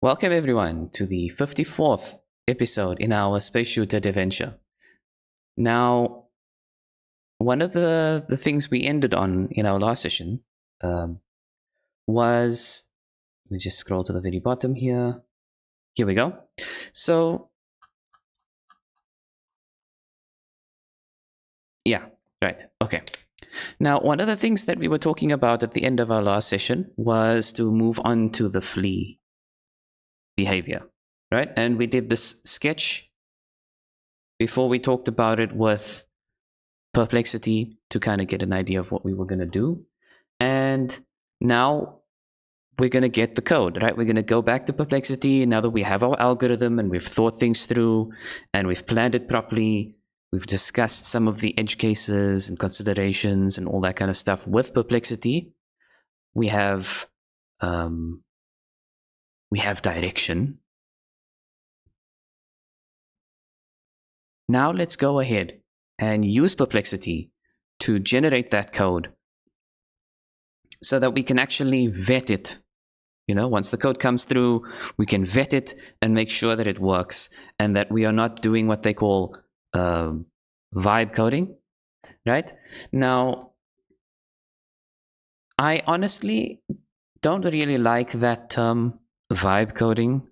Welcome everyone to the 54th episode in our space shooter DevVenture. Now, one of the things we ended on in our last session was, let me just scroll to the very bottom here. Here we go. So, yeah, right, okay. Now, one of the things that we were talking about at the end of our last session was to move on to the flee behavior, right? And we did this sketch before we talked about it with Perplexity to kind of get an idea of what we were going to do. And now we're going to get the code, right? We're going to go back to Perplexity now that we have our algorithm and we've thought things through and we've planned it properly. We've discussed some of the edge cases and considerations and all that kind of stuff with Perplexity. We have direction. Now let's go ahead and use Perplexity to generate that code so that we can actually vet it. You know, once the code comes through, we can vet it and make sure that it works and that we are not doing what they call vibe coding, right? Now, I honestly don't really like that term vibe coding,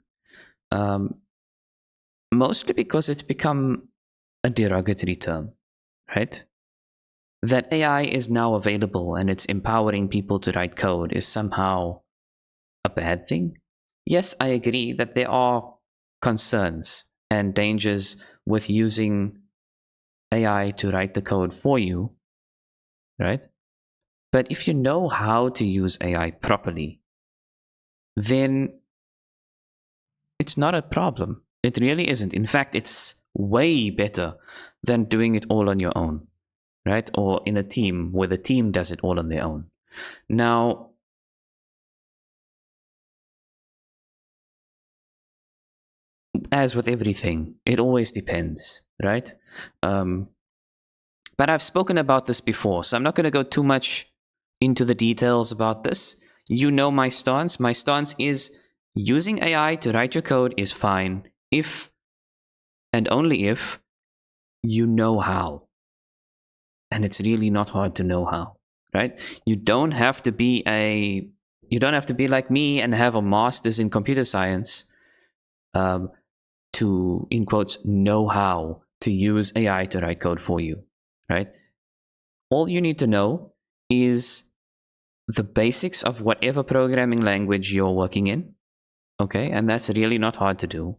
mostly because it's become a derogatory term, right? That AI is now available and it's empowering people to write code is somehow a bad thing. Yes, I agree that there are concerns and dangers with using AI to write the code for you, right? But if you know how to use AI properly, then it's not a problem. It really isn't. In fact, it's way better than doing it all on your own, right? Or in a team where the team does it all on their own. Now, as with everything, it always depends, right? But I've spoken about this before, so I'm not going to go too much into the details about this. You know my stance. My stance is using AI to write your code is fine if and only if you know how. And it's really not hard to know how, right? You don't have to be like me and have a master's in computer science to, in quotes, know how to use AI to write code for you, right? All you need to know is the basics of whatever programming language you're working in, okay? And that's really not hard to do.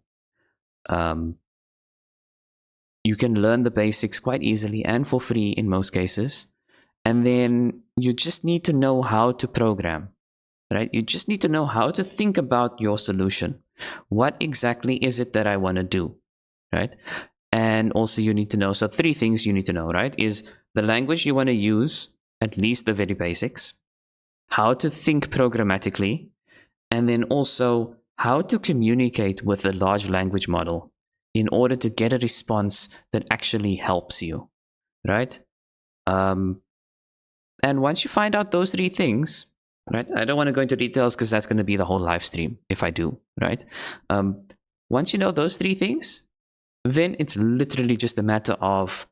You can learn the basics quite easily and for free in most cases. And then you just need to know how to program, right? You just need to know how to think about your solution. What exactly is it that I want to do, right? And also you need to know, so 3 things you need to know, right? Is the language you want to use, at least the very basics, how to think programmatically, and then also how to communicate with the large language model in order to get a response that actually helps you, right? And once you find out those 3 things, right? I don't want to go into details because that's going to be the whole live stream if I do, right? Once you know those 3 things, then it's literally just a matter of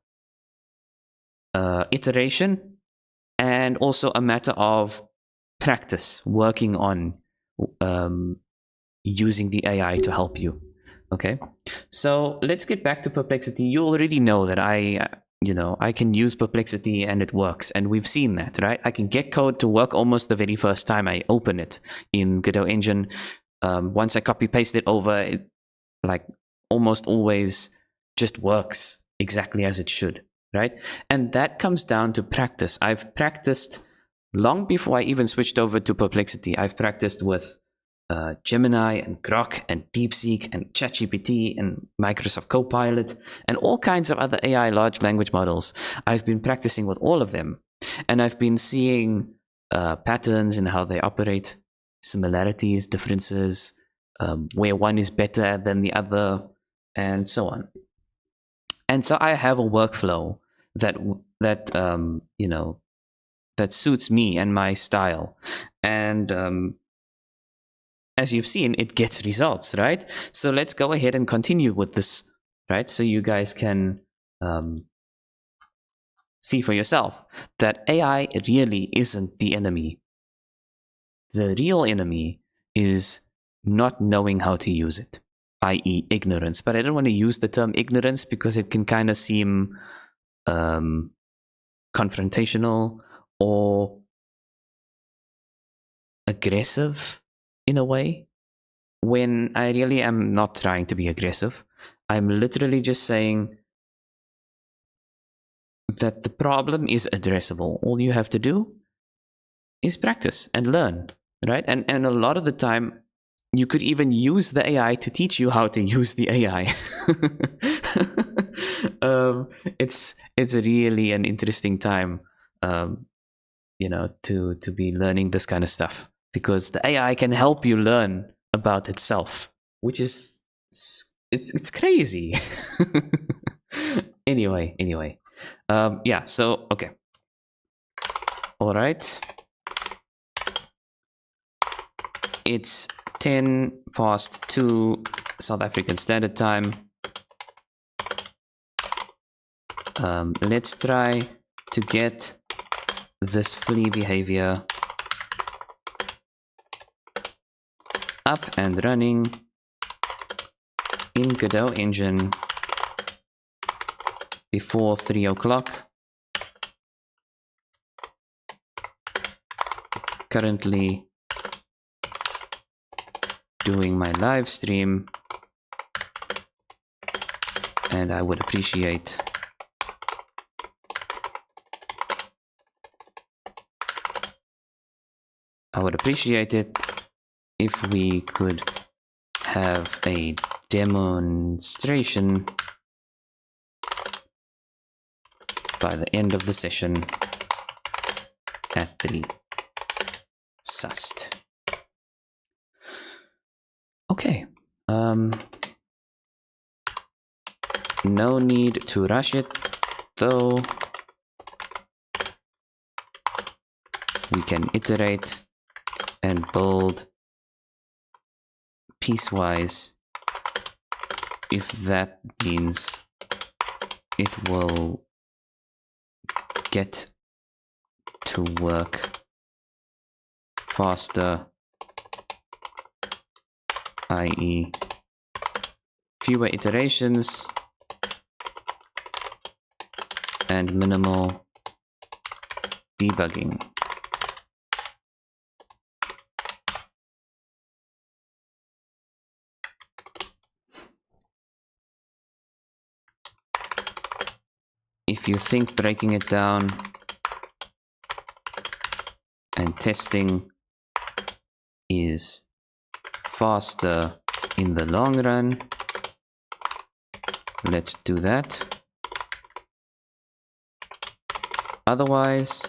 iteration and also a matter of practice, working on using the AI to help you. Okay, so let's get back to Perplexity. You already know that I can use Perplexity and it works, and we've seen that, right? I can get code to work almost the very first time I open it in Godot Engine. Once I copy paste it over, it like almost always just works exactly as it should, right? And that comes down to practice. I've practiced long before I even switched over to Perplexity. I've practiced with Gemini and Grok and DeepSeek and ChatGPT and Microsoft Copilot and all kinds of other AI large language models. I've been practicing with all of them, and I've been seeing patterns in how they operate, similarities, differences, where one is better than the other, and so on. And so I have a workflow that suits me and my style. And as you've seen, it gets results, right? So let's go ahead and continue with this, right? So you guys can see for yourself that AI really isn't the enemy. The real enemy is not knowing how to use it, i.e. ignorance. But I don't want to use the term ignorance because it can kind of seem confrontational or aggressive in a way, when I really am not trying to be aggressive. I'm literally just saying that the problem is addressable. All you have to do is practice and learn, right? And a lot of the time, you could even use the AI to teach you how to use the AI. It's really an interesting time, to be learning this kind of stuff, because the AI can help you learn about itself, which is it's crazy. Anyway, yeah. So okay, all right. It's 2:10 South African Standard Time. Let's try to get this flea behavior up and running in Godot Engine before 3 o'clock. Currently doing my live stream, and I would appreciate it if we could have a demonstration by the end of the session at 3 sust. Okay. No need to rush it, though. We can iterate and build piecewise if that means it will get to work faster, i.e. fewer iterations and minimal debugging. If you think breaking it down and testing is faster in the long run, let's do that. Otherwise,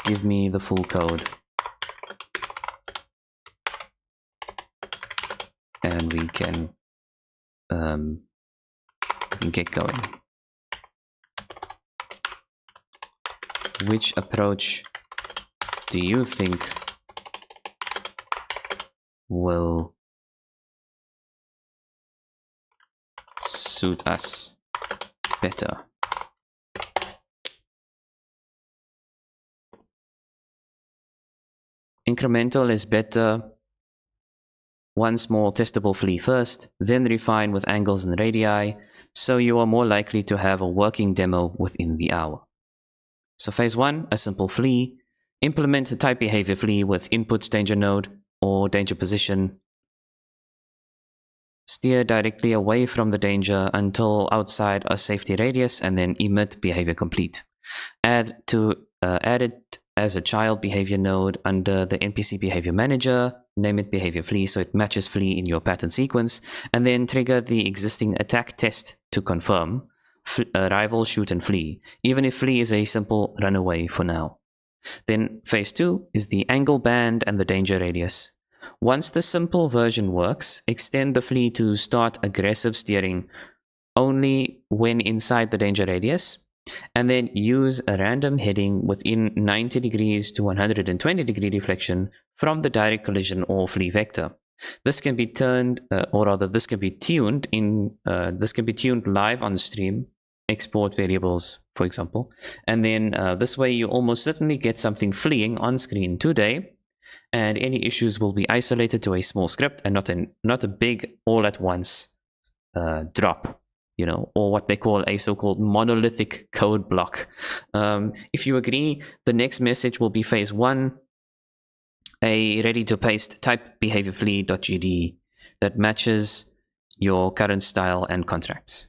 give me the full code and we can get going. Which approach do you think will suit us better? Incremental is better. One small testable flea first, then refine with angles and radii, so you are more likely to have a working demo within the hour. So phase 1, a simple flea. Implement the type behavior flea with inputs danger node or danger position. Steer directly away from the danger until outside a safety radius and then emit behavior complete. Add it as a child behavior node under the NPC behavior manager. Name it behavior flea so it matches flea in your pattern sequence, and then trigger the existing attack test to confirm. Rival, shoot, and flee, even if flee is a simple runaway for now. Then phase 2 is the angle band and the danger radius. Once the simple version works, extend the flea to start aggressive steering only when inside the danger radius. and then use a random heading within 90 degrees to 120 degree deflection from the direct collision or flee vector. This can be turned, or rather, this can be tuned live on the stream. Export variables, for example, and then this way you almost certainly get something fleeing on screen today, and any issues will be isolated to a small script and not a big all at once drop, or what they call a so-called monolithic code block. If you agree, the next message will be phase 1, a ready-to-paste type behavior flee.gd that matches your current style and contracts.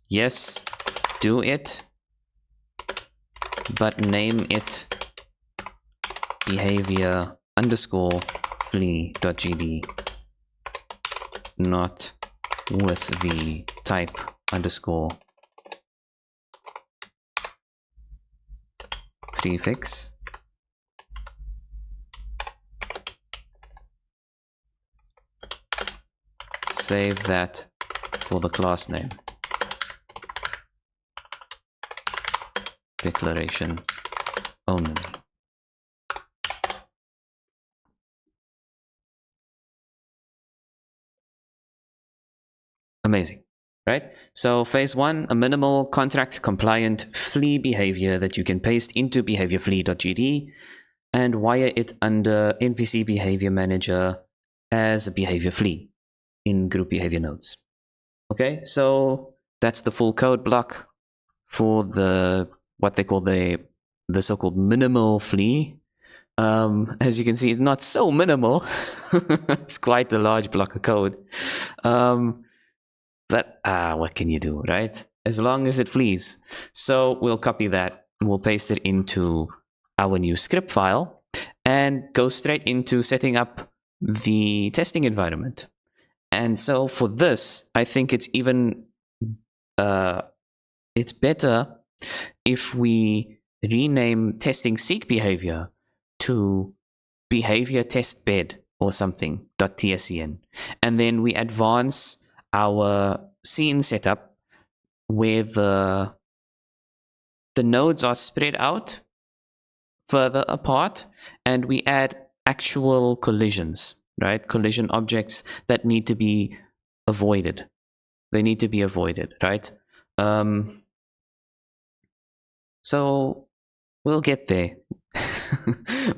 Yes, do it, but name it behavior underscore flee.gd, not with the type underscore prefix. Save that for the class name. Declaration only. Amazing, right? So phase 1, a minimal contract compliant flee behavior that you can paste into behavior flee.gd and wire it under NPC behavior manager as a behavior flee in group behavior nodes. Okay, so that's the full code block for what they call the so-called minimal flee. As you can see, it's not so minimal. It's quite a large block of code. But what can you do, right? As long as it flees. So we'll copy that, we'll paste it into our new script file and go straight into setting up the testing environment. And so for this, I think it's even it's better if we rename testing seek behavior to behavior test bed or something .tscn, and then we advance our scene setup where the nodes are spread out further apart, and we add actual collisions, right? Collision objects that need to be avoided. They need to be avoided, right? So we'll get there.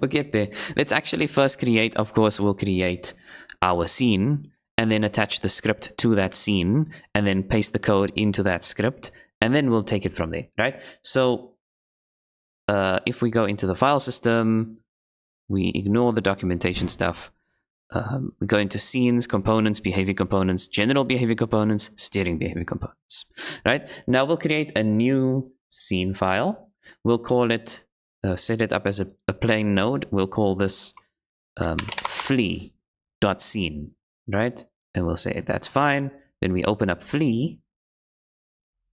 We'll get there. Let's actually first create, of course, we'll create our scene and then attach the script to that scene and then paste the code into that script, and then we'll take it from there, right? So if we go into the file system, we ignore the documentation stuff. We go into scenes, components, behavior components, general behavior components, steering behavior components, right? Now we'll create a new scene file. We'll call it, set it up as a plain node. We'll call this flee.scene, right? And we'll say that's fine. Then we open up flee,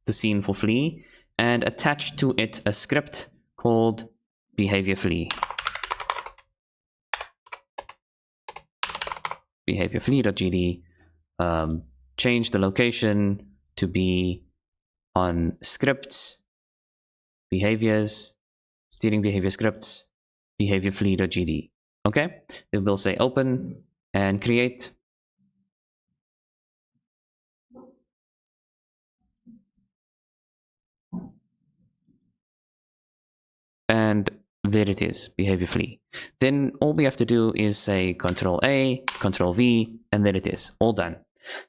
the scene for flee, and attach to it a script called behavior flee. Behavior flee.gd, change the location to be on scripts, behaviors, steering behavior scripts, behavior flee.gd. Okay, then we'll say open and create. And there it is, behavior flee. Then all we have to do is say Control A, Control V, and there it is, all done.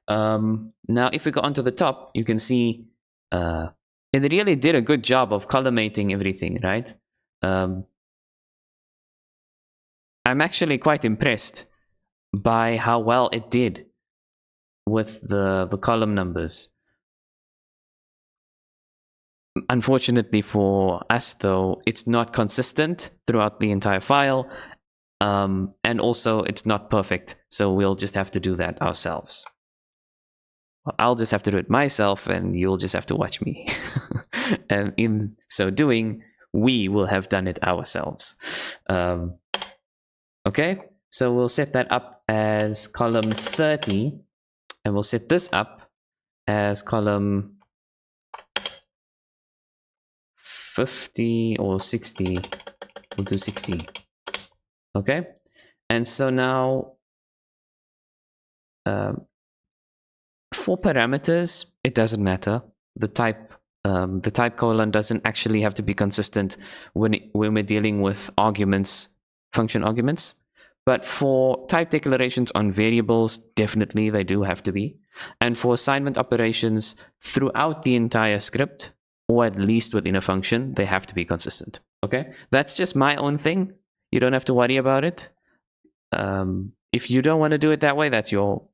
Now, if we go onto the top, you can see it really did a good job of collimating everything, right? I'm actually quite impressed by how well it did with the column numbers. Unfortunately for us, though, it's not consistent throughout the entire file, and also it's not perfect, so we'll just have to do that ourselves. Well, I'll just have to do it myself, and you'll just have to watch me. And in so doing, we will have done it ourselves. Okay, so we'll set that up as column 30, and we'll set this up as column 50 or 60. We'll do 60. Okay, and so now for parameters, it doesn't matter. The type colon doesn't actually have to be consistent when we're dealing with arguments, function arguments. But for type declarations on variables, definitely they do have to be. And for assignment operations throughout the entire script, or at least within a function, they have to be consistent. Okay, that's just my own thing. You don't have to worry about it. If you don't want to do it that way, that's your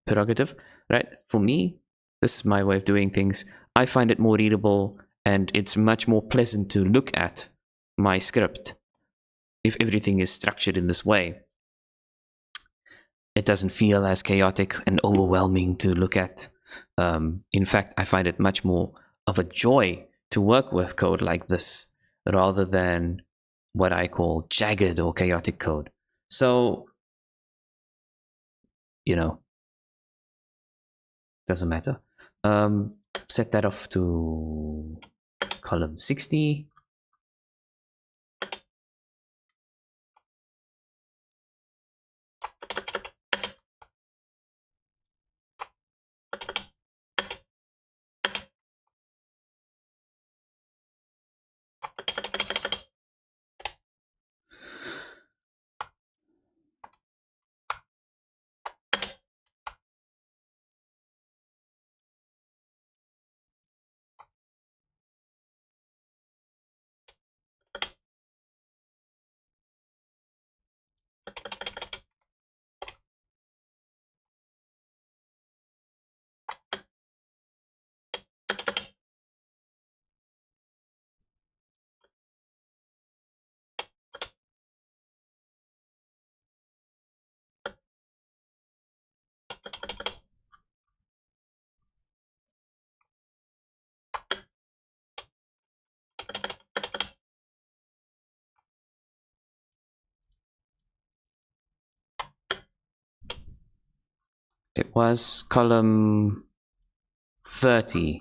prerogative, right? For me, this is my way of doing things. I find it more readable, and it's much more pleasant to look at my script if everything is structured in this way. It doesn't feel as chaotic and overwhelming to look at. In fact, I find it much more of a joy to work with code like this rather than what I call jagged or chaotic code. So, doesn't matter. Set that off to column 60. It was column 30.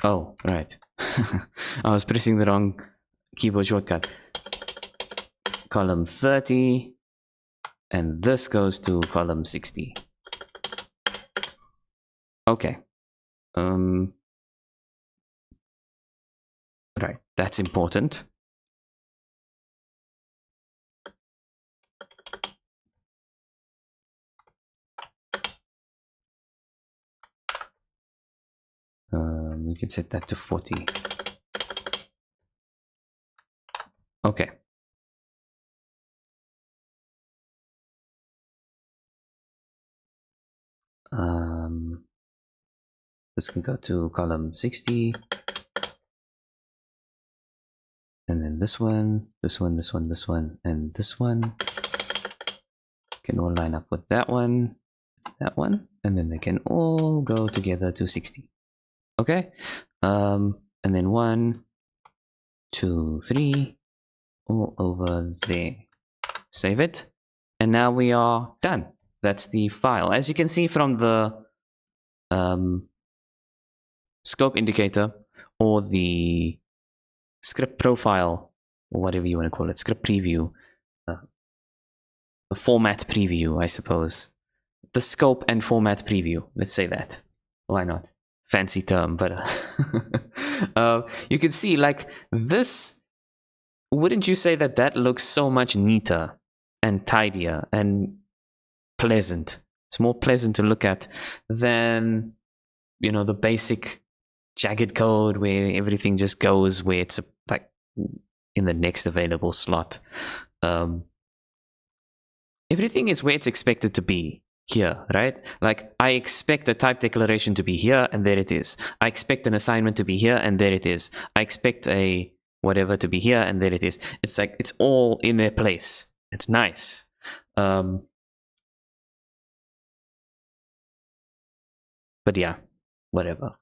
Oh, right. I was pressing the wrong keyboard shortcut. Column 30, and this goes to column 60. Okay. Right, that's important. We can set that to 40. Okay. This can go to column 60. And then this one, this one, this one, this one, and this one can all line up with that one, and then they can all go together to 60. Okay. And then 1, 2, 3, all over there. Save it. And now we are done. That's the file. As you can see from the scope indicator or the script profile, or whatever you want to call it, script preview, the format preview, I suppose. The scope and format preview. Let's say that. Why not? Fancy term, but you can see like this. Wouldn't you say that that looks so much neater and tidier and pleasant? It's more pleasant to look at than, the basic jagged code where everything just goes where it's like in the next available slot. Everything is where it's expected to be here, right? Like I expect a type declaration to be here, and there it is. I expect an assignment to be here, and there it is. I expect a whatever to be here, and there it is. It's like it's all in their place. It's nice. But yeah, whatever.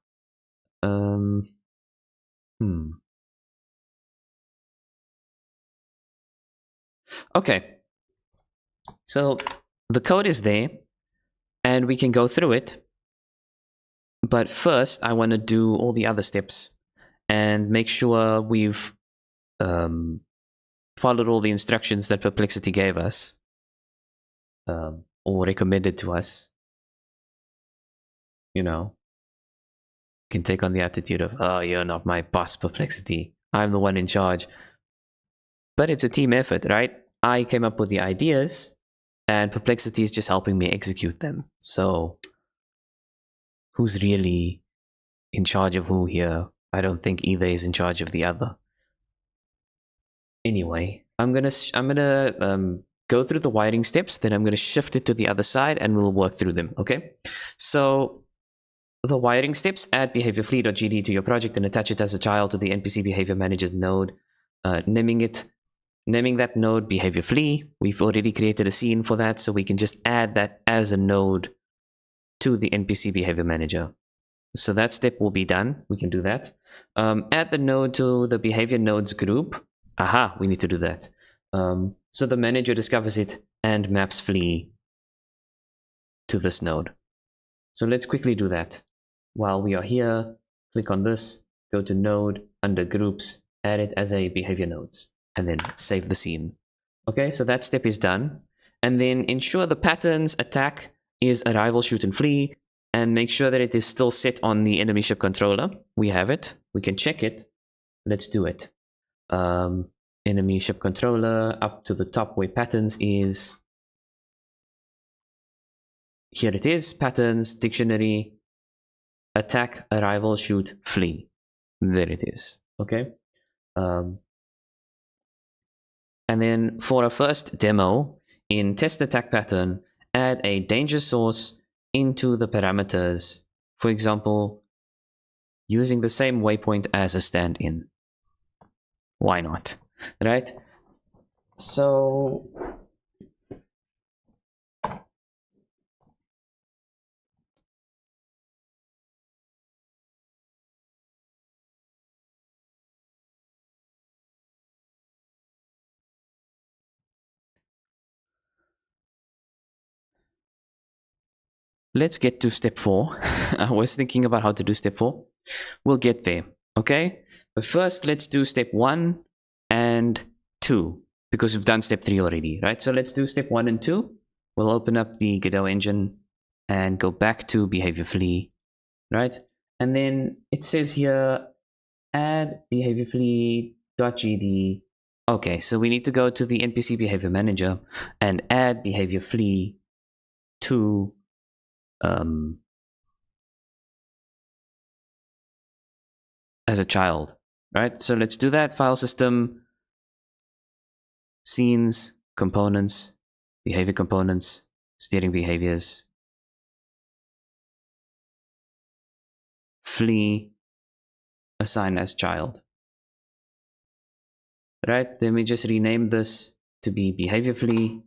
Okay, so the code is there, and we can go through it. But first, I want to do all the other steps and make sure we've followed all the instructions that Perplexity gave us, or recommended to us. You know, can take on the attitude of, oh, you're not my boss, Perplexity. I'm the one in charge. But it's a team effort, right? I came up with the ideas, and Perplexity is just helping me execute them. So, who's really in charge of who here? I don't think either is in charge of the other. Anyway, I'm gonna go through the wiring steps, then I'm gonna shift it to the other side, and we'll work through them. Okay, so the wiring steps: add behavior_flee.gd to your project and attach it as a child to the npc behavior manager's node, naming that node behavior_flee. We've already created a scene for that, so we can just add that as a node to the npc behavior manager. So that step will be done. We can do that. Add the node to the behavior nodes group. Aha, we need to do that. So the manager discovers it and maps flee to this node. So let's quickly do that. While we are here, click on this, go to node, under groups, add it as a behavior nodes, and then save the scene. Okay, so that step is done. And then ensure the patterns attack is arrival, shoot, and flee, and make sure that it is still set on the enemy ship controller. We have it. We can check it. Let's do it. Enemy ship controller up to the top where patterns is. Here it is. Patterns, dictionary, attack, arrival, shoot, flee. There it is. Okay. And then for our first demo, in test attack pattern, add a danger source into the parameters. For example, using the same waypoint as a stand-in. Why not? Right? So let's get to step 4. I was thinking about how to do step 4. We'll get there, okay? But first, let's do step 1 and 2, because we've done step 3 already, right? So let's do step 1 and 2. We'll open up the Godot engine and go back to behavior flee, right? And then it says here, add behavior_flee.gd. Okay, so we need to go to the npc behavior manager and add behavior flee to as a child, right? So let's do that. File system, scenes, components, behavior components, steering behaviors, flee, assign as child. Right? Then we just rename this to be behavior flee.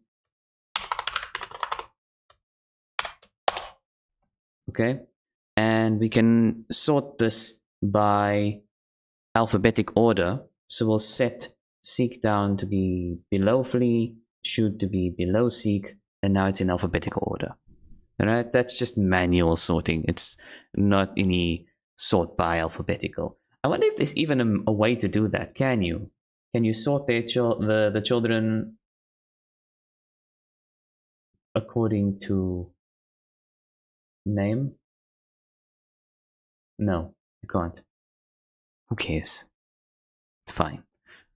Okay, and we can sort this by alphabetic order. So we'll set seek down to be below flee, shoot to be below seek, and now it's in alphabetical order. All right, that's just manual sorting. It's not any sort by alphabetical. I wonder if there's even a way to do that. Can you sort the children according to name? No, you can't. Who cares? It's fine.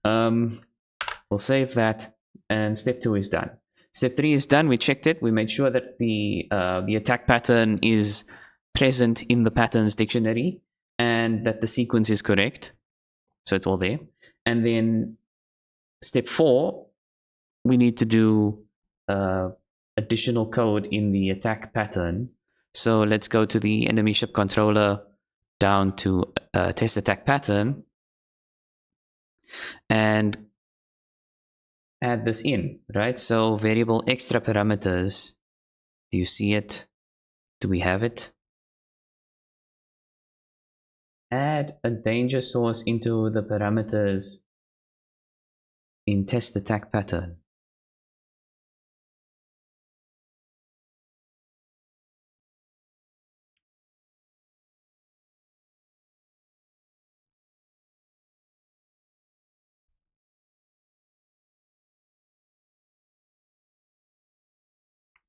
We'll save that, and step 2 is done. Step 3 is done. We checked it. We made sure that the attack pattern is present in the patterns dictionary and that the sequence is correct. So it's all there. And then step 4, we need to do additional code in the attack pattern. So let's go to the enemy ship controller, down to test attack pattern, and add this in, right? So variable extra parameters. Do you see it? Do we have it? Add a danger source into the parameters in test attack pattern.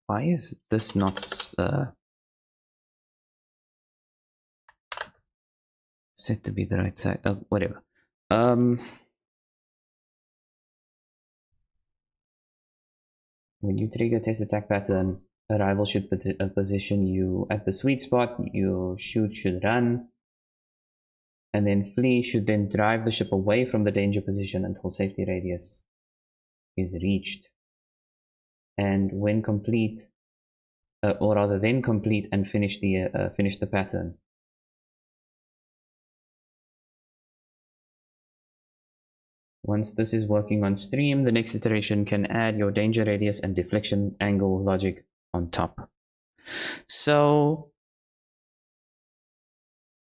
Why is this not set to be the right side? Whatever. When you trigger test attack pattern, arrival should position you at the sweet spot. Your shoot should run, and then flee should then drive the ship away from the danger position until safety radius is reached. And when complete, or rather then complete and finish the pattern. Once this is working on stream, the next iteration can add your danger radius and deflection angle logic on top. So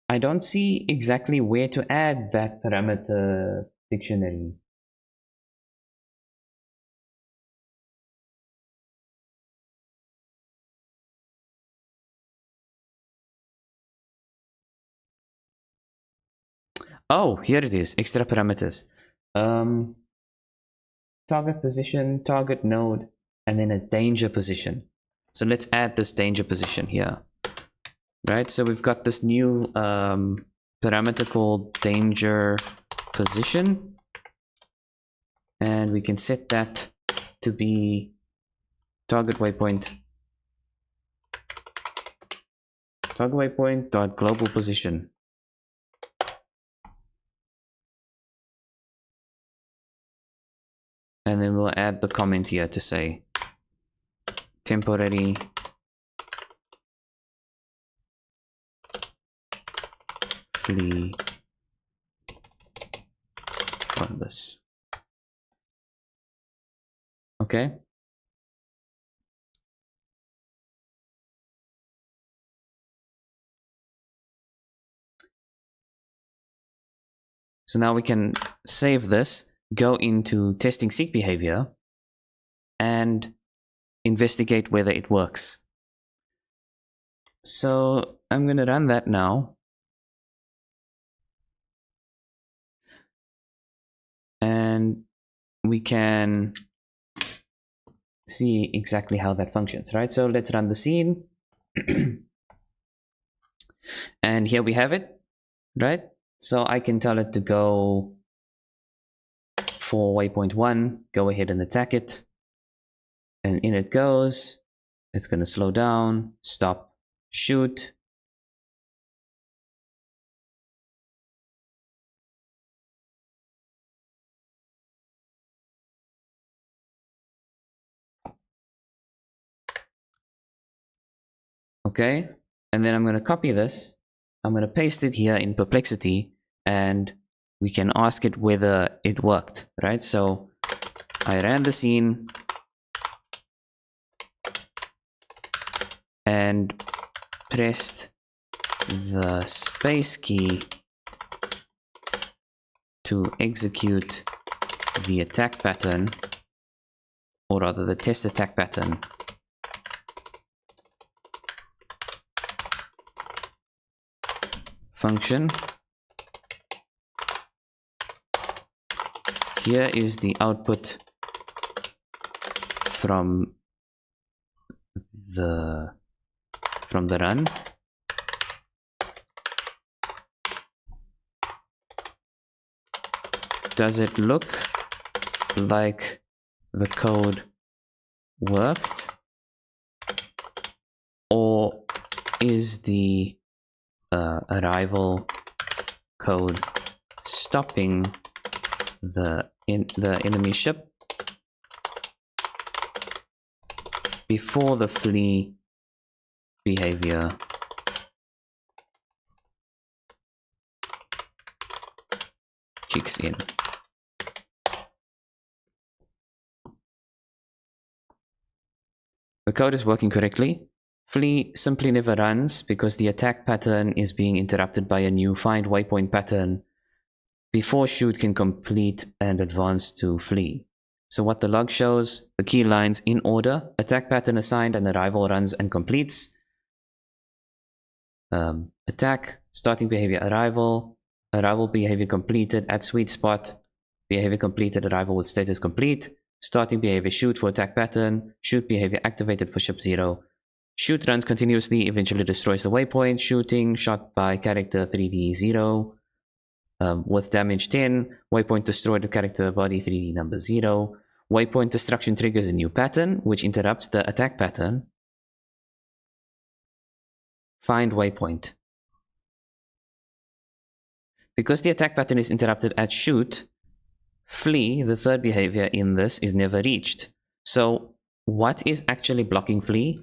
I don't see exactly where to add that parameter dictionary. Oh, here it is, extra parameters. Target position, target node, and then a danger position. So let's add this danger position here. Right, so we've got this new parameter called danger position, and we can set that to be target waypoint dot global position. And then we'll add the comment here to say temporary flee from this. Okay. So now we can save this, go into testing seek behavior, and investigate whether it works. So I'm going to run that now. And we can see exactly how that functions, right? So let's run the scene. And here we have it, right? So I can tell it to go for waypoint 1, go ahead and attack it. And in it goes. It's going to slow down, stop, shoot. Okay, and then I'm going to copy this. I'm going to paste it here in Perplexity, and we can ask it whether it worked, right? So I ran the scene and pressed the space key to execute the attack pattern, or rather the test attack pattern. Function. Here is the output from the run. Does it look like the code worked, or is the arrival code stopping the enemy ship before the flee behavior kicks in? The code is working correctly. Flee simply never runs because the attack pattern is being interrupted by a new find waypoint pattern before shoot can complete and advance to flee. So what the log shows, the key lines in order: attack pattern assigned and arrival runs and completes. Attack, starting behavior, arrival behavior completed at sweet spot, behavior completed, arrival with status complete, Starting behavior shoot for attack pattern. Shoot behavior activated for ship 0. Shoot runs continuously, eventually destroys the waypoint. Shooting shot by character 3D 0 with damage 10. Waypoint destroyed the character body 3D number 0. Waypoint destruction triggers a new pattern, which interrupts the attack pattern. Find waypoint. Because the attack pattern is interrupted at shoot, flee, the third behavior in this, is never reached. So what is actually blocking flee?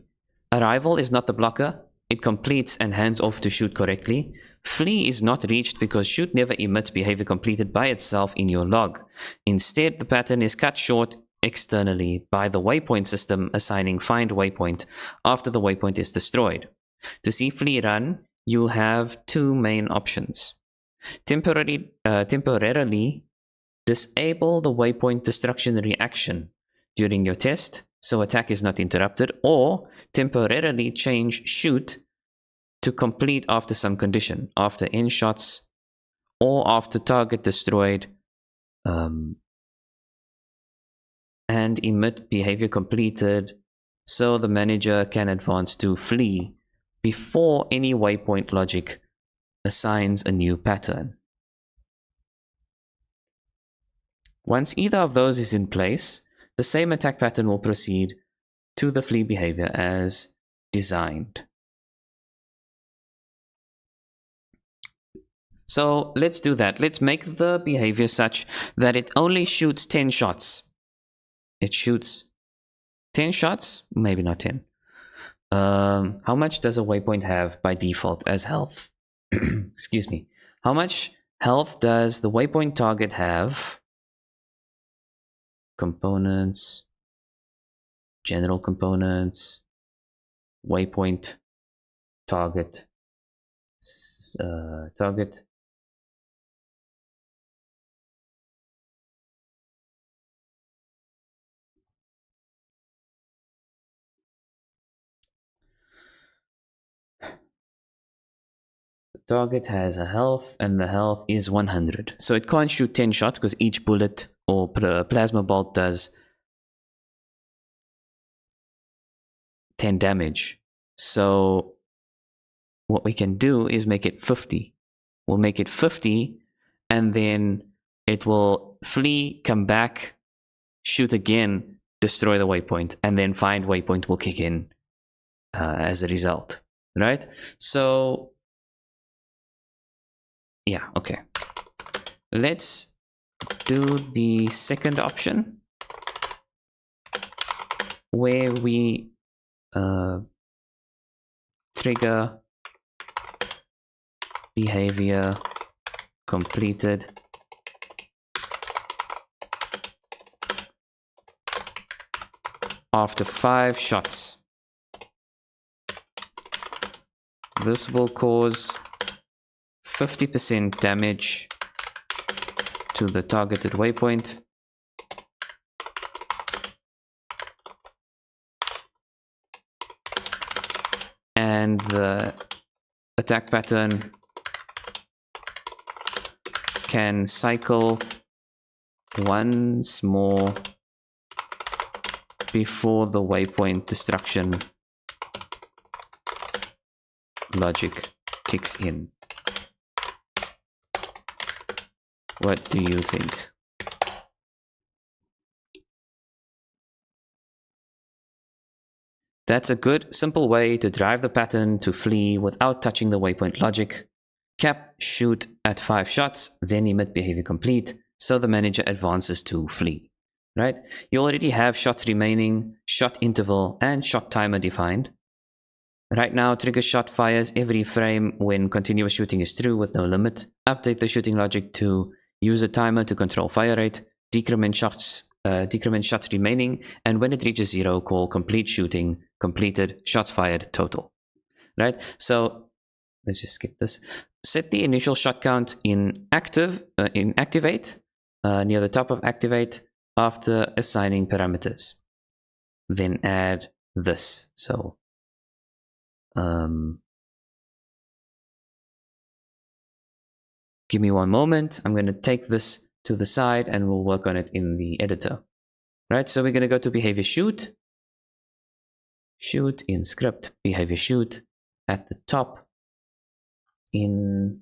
Arrival is not the blocker. It completes and hands off to shoot correctly. Flee is not reached because shoot never emits behavior completed by itself in your log. Instead, the pattern is cut short externally by the waypoint system assigning find waypoint after the waypoint is destroyed. To see flee run, you have two main options. Temporarily disable the waypoint destruction reaction during your test so attack is not interrupted, or temporarily change shoot to complete after some condition, after end shots or after target destroyed, and emit behavior completed so the manager can advance to flee before any waypoint logic assigns a new pattern. Once either of those is in place, the same attack pattern will proceed to the flee behavior as designed. So let's do that. Let's make the behavior such that it only shoots 10 shots. It shoots 10 shots, maybe not 10. How much does a waypoint have by default as health? Excuse me. How much health does the waypoint target have? Components, general components, waypoint target, target. Target has a health, and the health is 100. So it can't shoot 10 shots because each bullet or plasma bolt does 10 damage. So what we can do is make it 50. We'll make it 50, and then it will flee, come back, shoot again, destroy the waypoint, and then find waypoint will kick in as a result, right? So yeah, okay. Let's do the second option where we trigger behavior completed after 5 shots. This will cause 50% damage to the targeted waypoint. And the attack pattern can cycle once more before the waypoint destruction logic kicks in. What do you think? That's a good, simple way to drive the pattern to flee without touching the waypoint logic. Cap shoot at 5 shots, then emit behavior complete, so the manager advances to flee. Right? You already have shots remaining, shot interval, and shot timer defined. Right now, trigger shot fires every frame when continuous shooting is true with no limit. Update the shooting logic to use a timer to control fire rate. Decrement shots remaining, and when it reaches 0, call complete shooting, completed, shots fired, total. Right? So let's just skip this. Set the initial shot count in activate, near the top of activate, after assigning parameters. Then add this. So give me one moment. I'm going to take this to the side and we'll work on it in the editor. right? So we're going to go to behavior shoot in script, behavior shoot at the top in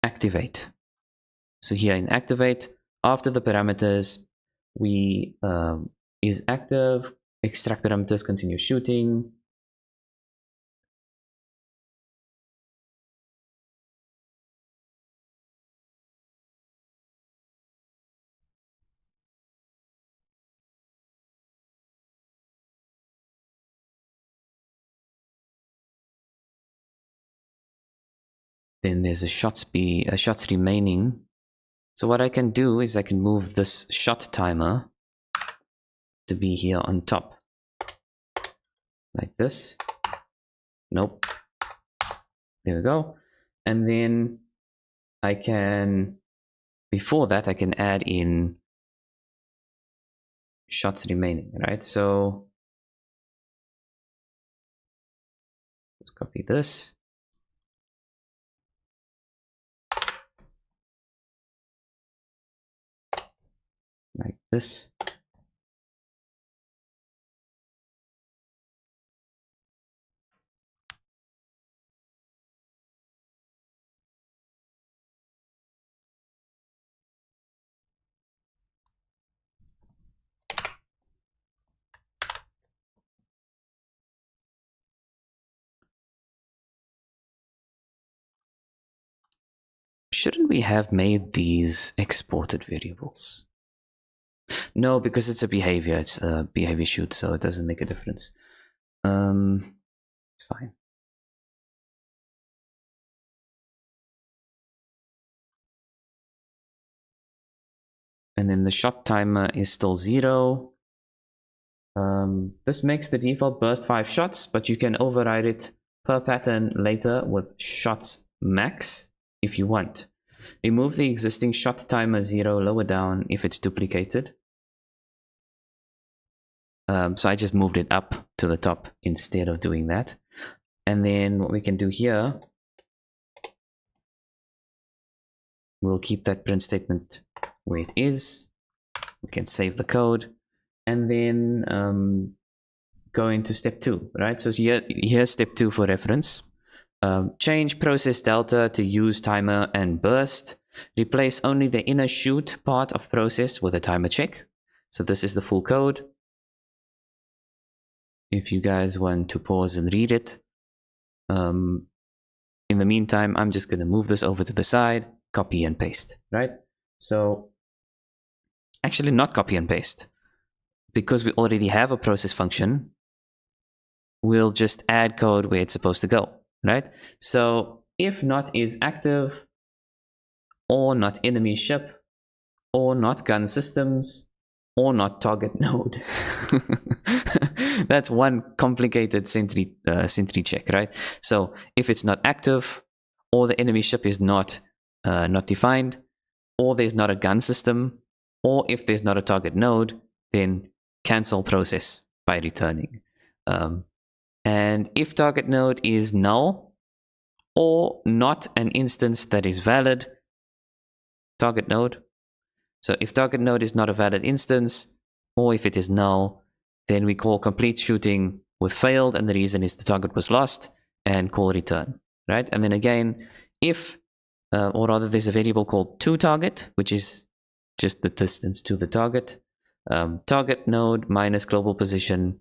activate. So here in activate, after the parameters, we is active, extract parameters, continue shooting. Then there's a shots remaining. So what I can do is I can move this shot timer to be here on top, like this. Nope. There we go. And then I can, before that, I can add in shots remaining, right? So let's copy this. Like this. Shouldn't we have made these exported variables? No, because it's a behavior. It's a behavior shoot, so it doesn't make a difference. It's fine. And then the shot timer is still 0. This makes the default burst 5 shots, but you can override it per pattern later with shots max if you want. Remove the existing shot timer 0 lower down if it's duplicated. So I just moved it up to the top instead of doing that. And then what we can do here, we'll keep that print statement where it is. We can save the code and then go into step 2, right? So here's step 2 for reference. Change process delta to use timer and burst. Replace only the inner shoot part of process with a timer check. So this is the full code. If you guys want to pause and read it. In the meantime, I'm just going to move this over to the side, copy and paste, right? So actually not copy and paste. Because we already have a process function, we'll just add code where it's supposed to go, right? So if not is active, or not enemy ship, or not gun systems, or not target node. That's one complicated sentry check, right? So if it's not active, or the enemy ship is not defined, or there's not a gun system, or if there's not a target node, then cancel process by returning. And if target node is null, or not an instance that is valid, target node. So if target node is not a valid instance, or if it is null, then we call complete shooting with failed, and the reason is the target was lost, and call return, right? And then again, if, or rather there's a variable called toTarget, which is just the distance to the target. Target node minus global position,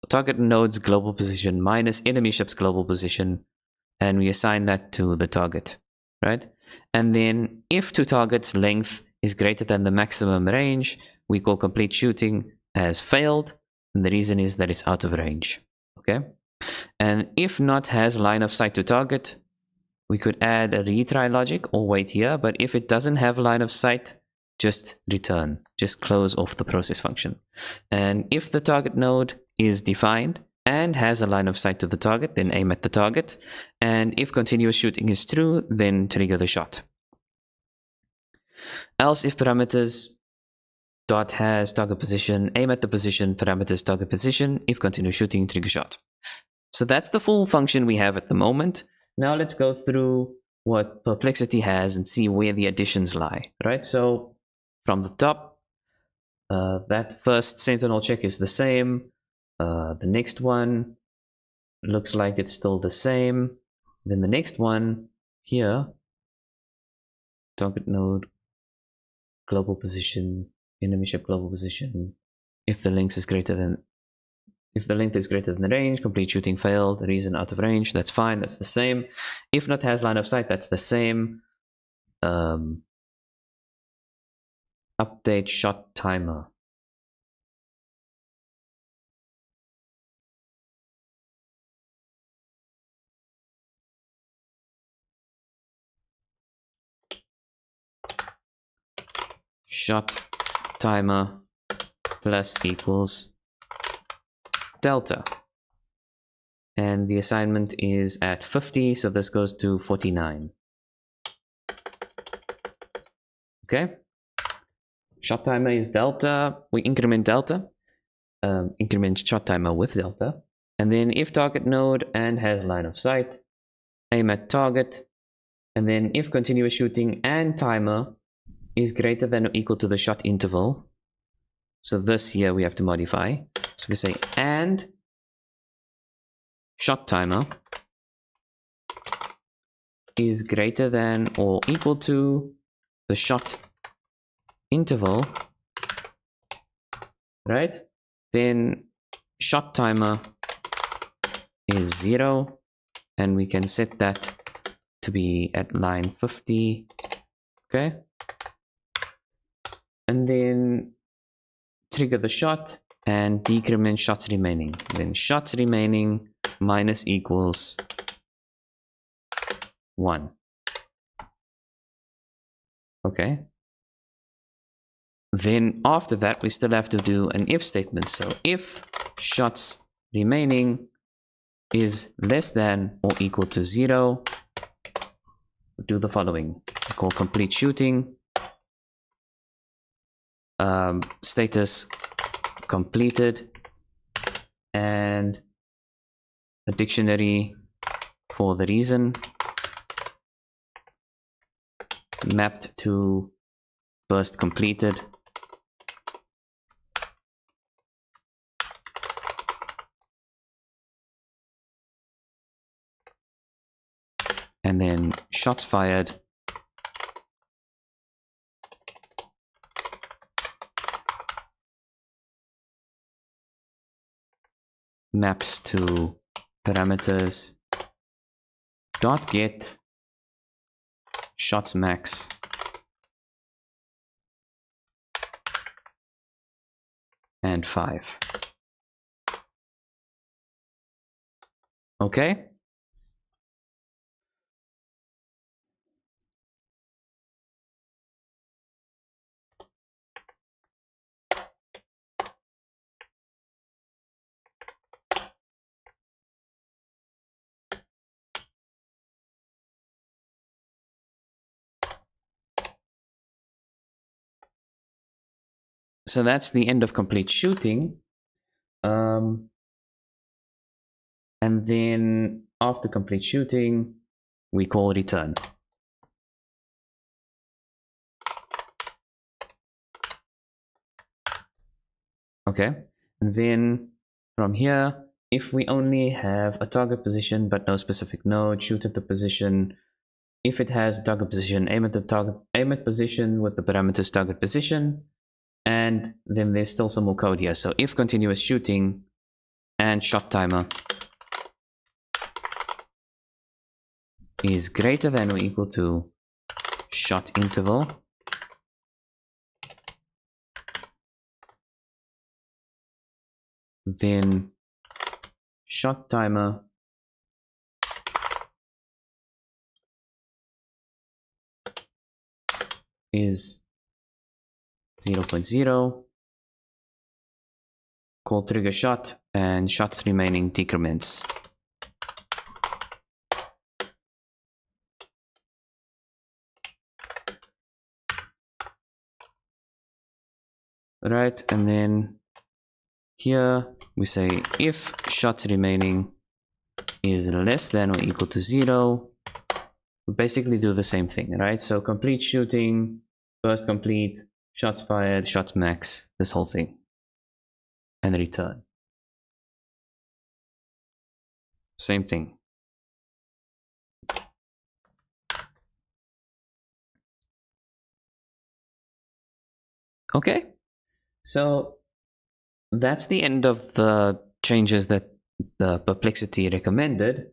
target node's global position minus enemy ship's global position, and we assign that to the target, right? And then if toTarget's length is greater than the maximum range, we call complete shooting as failed, and the reason is that it's out of range, okay? And if not has line of sight to target, we could add a retry logic or wait here, but if it doesn't have line of sight, just return, just close off the process function. And if the target node is defined and has a line of sight to the target, then aim at the target. And if continuous shooting is true, then trigger the shot. Else if parameters dot has target position, aim at the position, parameters target position, if continuous shooting, trigger shot. So that's the full function we have at the moment. Now let's go through what Perplexity has and see where the additions lie, right? So from the top, That first sentinel check is the same. The next one looks like it's still the same. Then the next one here, target node, global position, enemy ship global position. If the length is greater than the range, complete shooting failed, reason out of range, that's fine, that's the same. If not has line of sight, that's the same. Update shot timer. Shot timer plus equals delta. And the assignment is at 50, so this goes to 49. Okay. Shot timer is delta. We increment delta. Increment shot timer with delta. And then if target node and has line of sight, aim at target. And then if continuous shooting and timer is greater than or equal to the shot interval. So this here we have to modify. So we say and shot timer is greater than or equal to the shot interval, right? Then shot timer is 0, and we can set that to be at line 50. Okay. And then trigger the shot and decrement shots remaining. Then shots remaining minus equals 1. Okay. Then after that, we still have to do an if statement. So if shots remaining is less than or equal to 0, do the following. We call complete shooting. Status completed, and a dictionary for the reason mapped to first completed. And then shots fired maps to parameters dot get shots max and 5. Okay. So that's the end of complete shooting. And then after complete shooting, we call return. Okay. And then from here, if we only have a target position but no specific node, shoot at the position. If it has a target position, aim at position with the parameters target position. And then there's still some more code here. So if continuous shooting and shot timer is greater than or equal to shot interval, then shot timer is 0.0, call trigger shot, and shots remaining decrements. Right, and then here we say if shots remaining is less than or equal to 0, we basically do the same thing, right? So complete shooting, first complete, shots fired, shots max, this whole thing, and return. Same thing. Okay, so that's the end of the changes that the Perplexity recommended.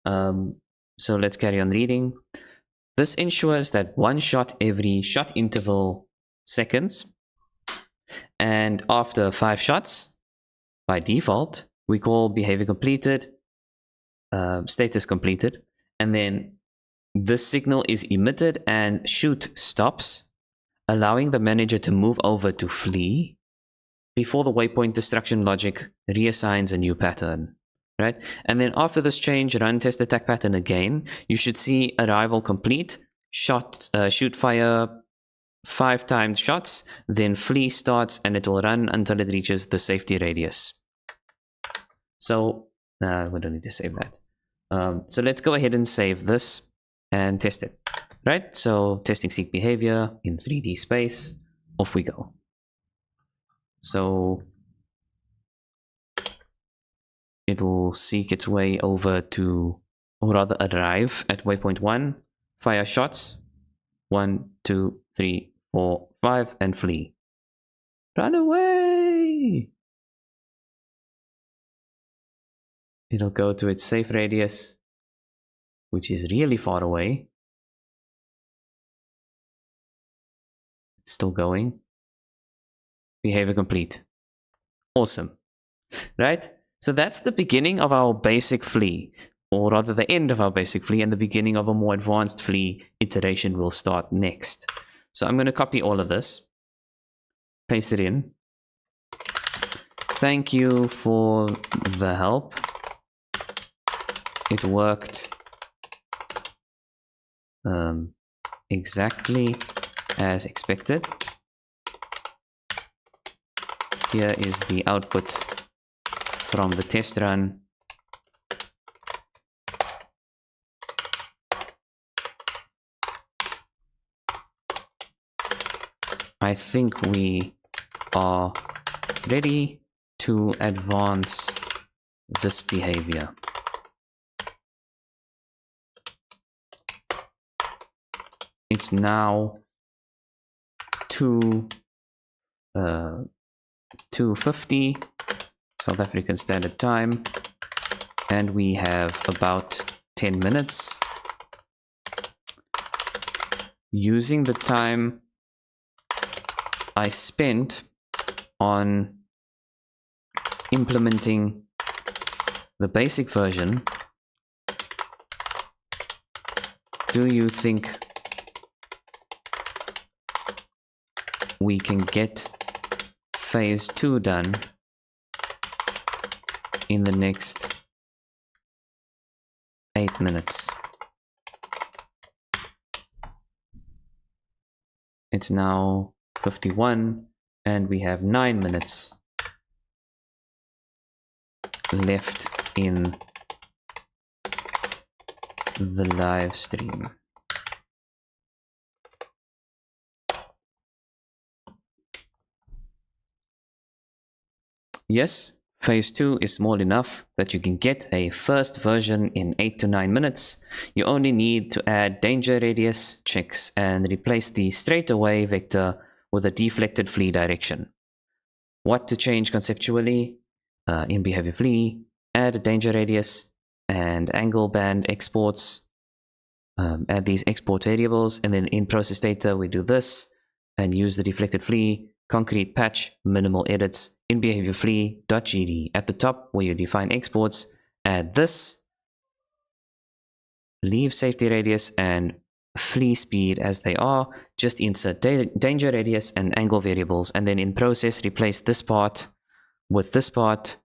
So let's carry on reading. This ensures that one shot every shot interval seconds, and after 5 shots, by default, we call behavior completed, status completed, and then this signal is emitted and shoot stops, allowing the manager to move over to flee before the waypoint destruction logic reassigns a new pattern. Right? And then after this change, run test attack pattern again. You should see arrival complete, shoot fire 5 times shots, then flee starts, and it will run until it reaches the safety radius. So we don't need to save that. So let's go ahead and save this and test it. Right? So testing seek behavior in 3D space. Off we go. So it will seek its way over to, or rather arrive at waypoint 1, fire shots, 1, 2, 3, 4, 5, and flee. Run away! It'll go to its safe radius, which is really far away. It's still going. Behavior complete. Awesome. Right? So that's the beginning of our basic flee, or rather the end of our basic flee, and the beginning of a more advanced flee iteration will start next. So I'm going to copy all of this, paste it in. Thank you for the help. It worked exactly as expected. Here is the output from the test run. I think we are ready to advance this behavior. It's now 2:50 South African Standard Time, and we have about 10 minutes. Using the time I spent on implementing the basic version, do you think we can get phase 2 done in the next 8 minutes? It's now 51 and we have 9 minutes left in the live stream. Yes, phase 2 is small enough that you can get a first version in 8 to 9 minutes. You only need to add danger radius checks and replace the straightaway vector with a deflected flee direction. What to change conceptually? In behavior flee, add a danger radius and angle band exports. Add these export variables, and then in process data we do this and use the deflected flee, concrete patch, minimal edits, in behavior flee.gd. At the top where you define exports, add this, leave safety radius and flee speed as they are, just insert danger radius and angle variables, and then in process replace this part with this part,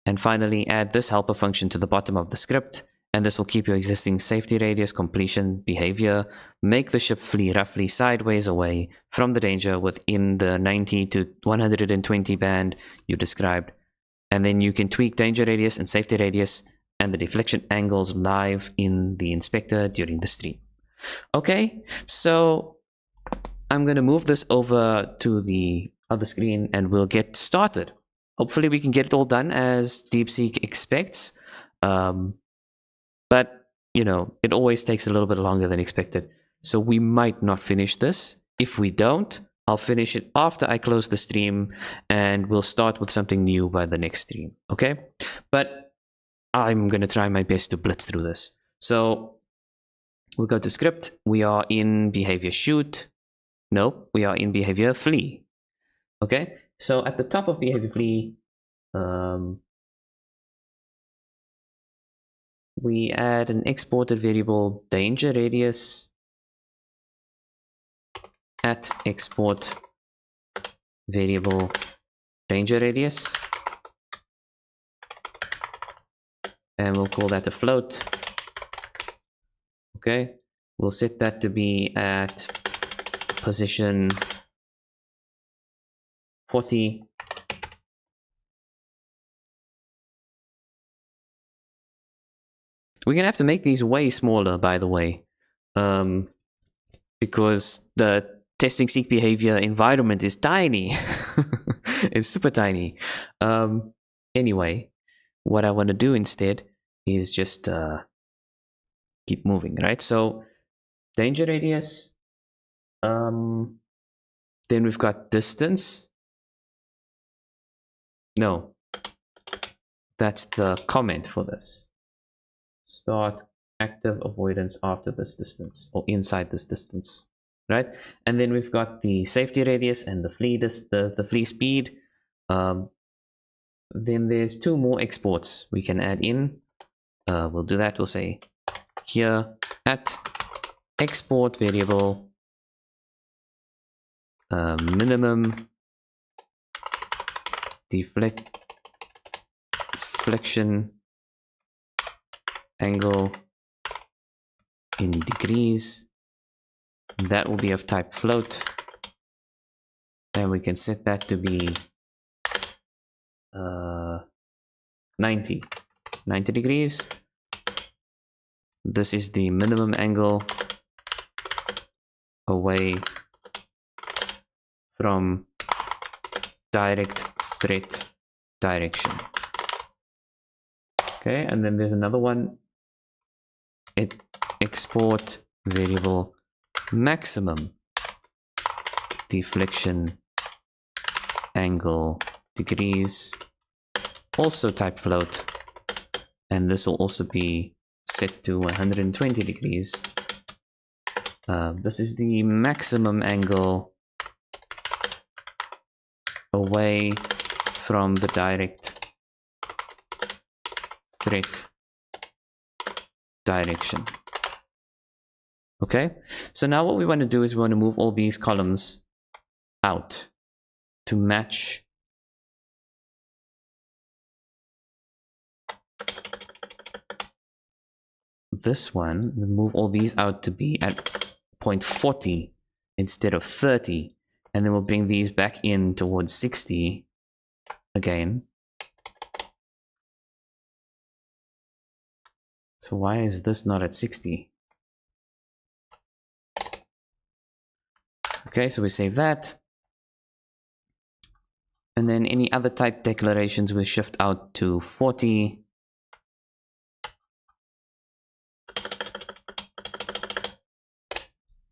and finally add this helper function to the bottom of the script, and this will keep your existing safety radius completion behavior, make the ship flee roughly sideways away from the danger within the 90 to 120 band you described, and then you can tweak danger radius and safety radius and the deflection angles live in the inspector during the stream. Okay, so I'm going to move this over to the other screen and we'll get started. Hopefully we can get it all done as DeepSeek expects. But, you know, it always takes a little bit longer than expected. So we might not finish this. If we don't, I'll finish it after I close the stream and we'll start with something new by the next stream. Okay? But I'm going to try my best to blitz through this. So we'll go to script. We are in behavior shoot. No, we are in behavior flee. Okay? So at the top of behavior flee, we add an exported variable danger radius at export variable danger radius, and we'll call that a float. Okay, we'll set that to be at position 40. We're gonna have to make these way smaller, by the way, because the testing seek behavior environment is tiny. It's super tiny. Anyway, what I want to do instead is just keep moving, right? So danger radius, then we've got distance. No, that's the comment for this. Start active avoidance after this distance or inside this distance, right? And then we've got the safety radius and the flee the flee speed. Then there's two more exports we can add in. We'll do that. We'll say here at export variable minimum deflection angle in degrees. That will be of type float, and we can set that to be 90 degrees. This is the minimum angle away from direct threat direction. Okay, and then there's another one. Export variable maximum deflection angle degrees, also type float, and this will also be set to 120 degrees. This is the maximum angle away from the direct threat direction. Okay, so now what we want to do is we want to move all these columns out to match this one. We move all these out to be at point 40 instead of 30, and then we'll bring these back in towards 60 again. So why is this not at 60? Okay, so we save that. And then any other type declarations we shift out to 40.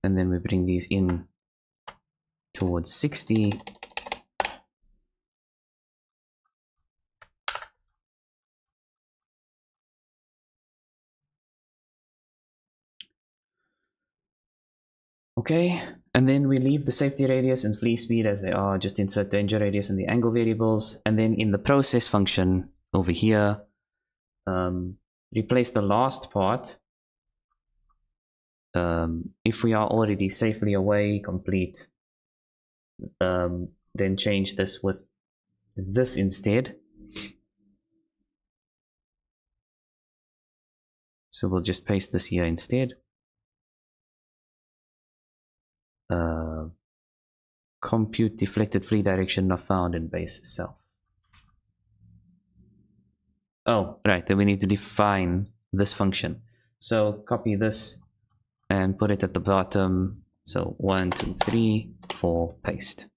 And then we bring these in towards 60. Okay, and then we leave the safety radius and flee speed as they are, just insert danger radius and the angle variables. And then in the process function over here, replace the last part. If we are already safely away, complete, then change this with this instead. So we'll just paste this here instead. Compute deflected flee direction not found in base itself. Oh, right, then we need to define this function. So copy this and put it at the bottom So 1, 2, 3, 4, paste.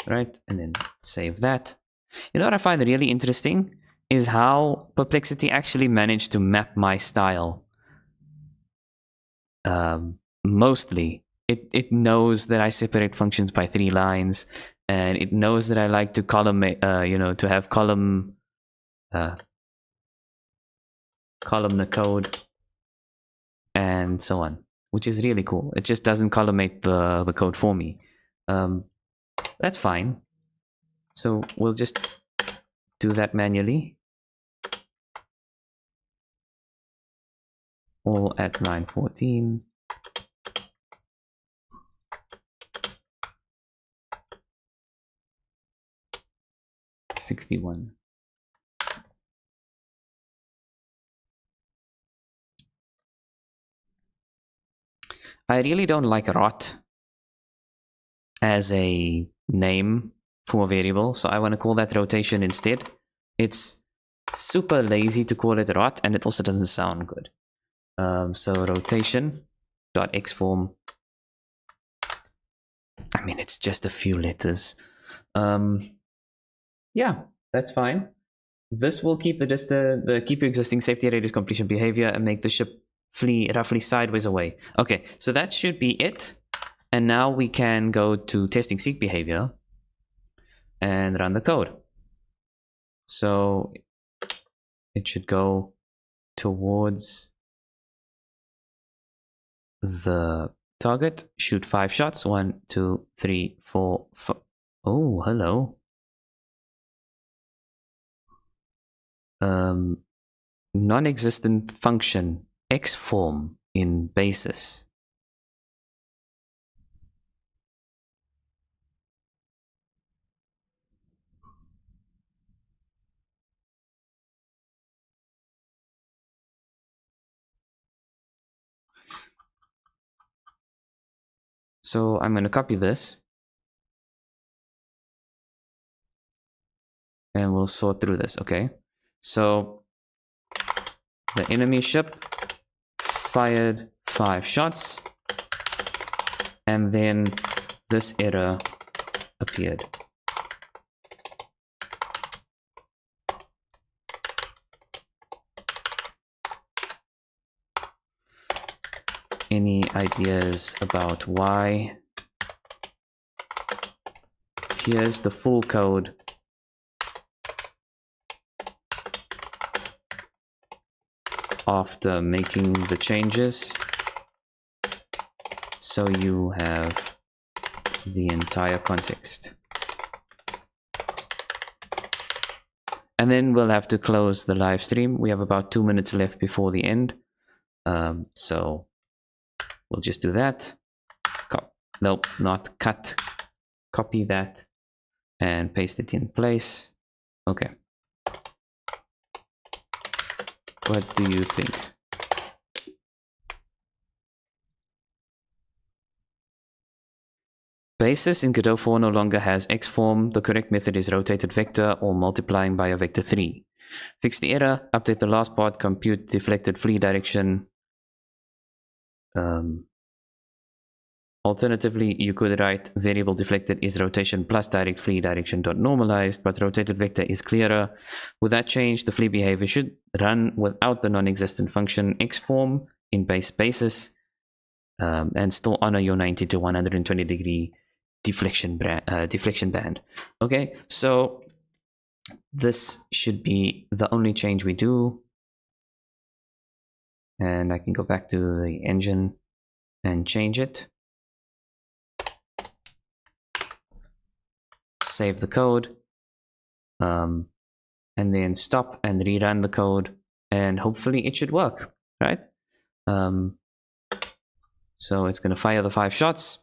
Right, and then save that. You know what I find really interesting is how Perplexity actually managed to map my style. Mostly, it knows that I separate functions by 3 lines, and it knows that I like to column, to have column the code, and so on, which is really cool. It just doesn't collimate the code for me. That's fine. So we'll just do that manually. All at line 14. $61. I really don't like rot as a name for a variable, so I want to call that rotation instead. It's super lazy to call it rot, and it also doesn't sound good. So rotation.xform. I mean, it's just a few letters. Yeah, that's fine. This will keep keep your existing safety radius completion behavior and make the ship flee roughly sideways away. Okay, so that should be it. And now we can go to testing seek behavior and run the code. So it should go towards the target, shoot 5 shots. 1, 2, 3, 4, 5. Oh, hello. Non-existent function xform in basis. So I'm going to copy this, and we'll sort through this. Okay, so the enemy ship fired 5 shots, and then this error appeared. Any ideas about why? Here's the full code. After making the changes, so you have the entire context. And then we'll have to close the live stream. We have about 2 minutes left before the end. So we'll just do that. Nope, not cut. Copy that and paste it in place. Okay. What do you think? Basis in Godot 4 no longer has xform. The correct method is rotated vector or multiplying by a vector 3. Fix the error, update the last part, compute deflected flee direction. Alternatively, you could write variable deflected is rotation plus direct flee direction dot normalized, but rotated vector is clearer. With that change, the flee behavior should run without the non-existent function xform in basis, and still honor your 90 to 120 degree deflection band. Okay, so this should be the only change we do. And I can go back to the engine and change it. Save the code. And then stop and rerun the code. And hopefully it should work, right? So it's going to fire the 5 shots.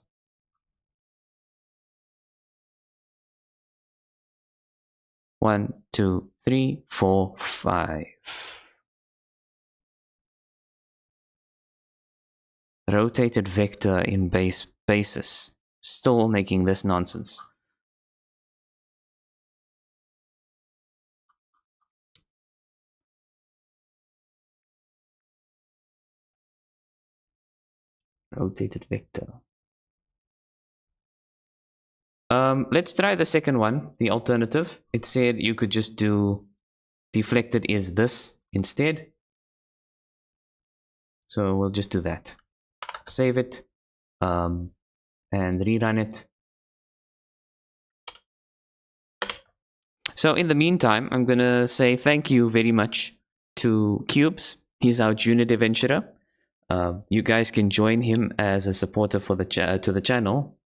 1, 2, 3, 4, 5. Rotated vector in basis. Still making this nonsense. Rotated vector. Let's try the second one, the alternative. It said you could just do deflected is this instead. So we'll just do that. Save it and rerun it. So in the meantime, I'm going to say thank you very much to Cubes. He's our junior DevVenturer. You guys can join him as a supporter for the to the channel.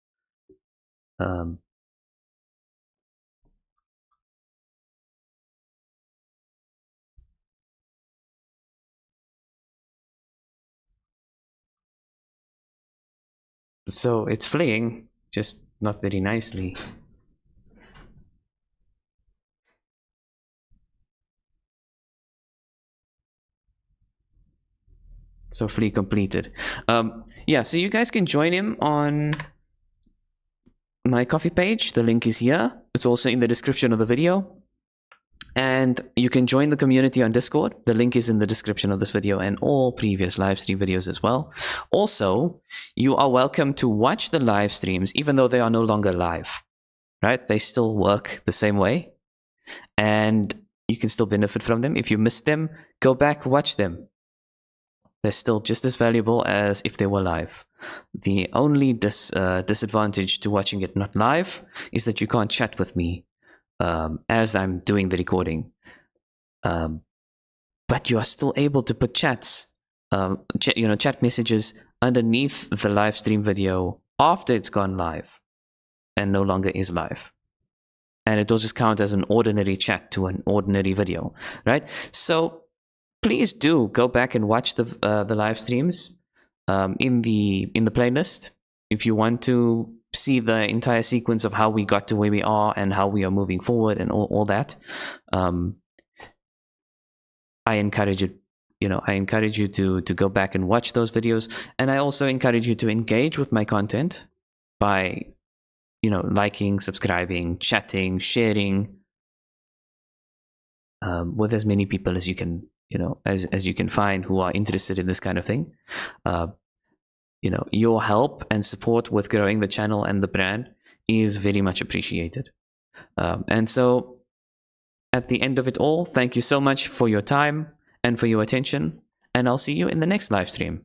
So it's fleeing, just not very nicely. So flee completed. Yeah, so you guys can join him on my Coffee page. The link is here. It's also in the description of the video. And you can join the community on Discord. The link is in the description of this video and all previous live stream videos as well. Also, you are welcome to watch the live streams even though they are no longer live, right? They still work the same way and you can still benefit from them. If you missed them, go back, watch them. They're still just as valuable as if they were live. The only disadvantage to watching it not live is that you can't chat with me as I'm doing the recording. But you are still able to put chats, chat messages underneath the live stream video after it's gone live and no longer is live. And it will just count as an ordinary chat to an ordinary video, right? So please do go back and watch the live streams in the playlist if you want to see the entire sequence of how we got to where we are and how we are moving forward and all that. I encourage it. I encourage you to go back and watch those videos, and I also encourage you to engage with my content by liking, subscribing, chatting, sharing with as many people as you can. As you can find who are interested in this kind of thing. Your help and support with growing the channel and the brand is very much appreciated. And so at the end of it all, thank you so much for your time and for your attention, and I'll see you in the next live stream.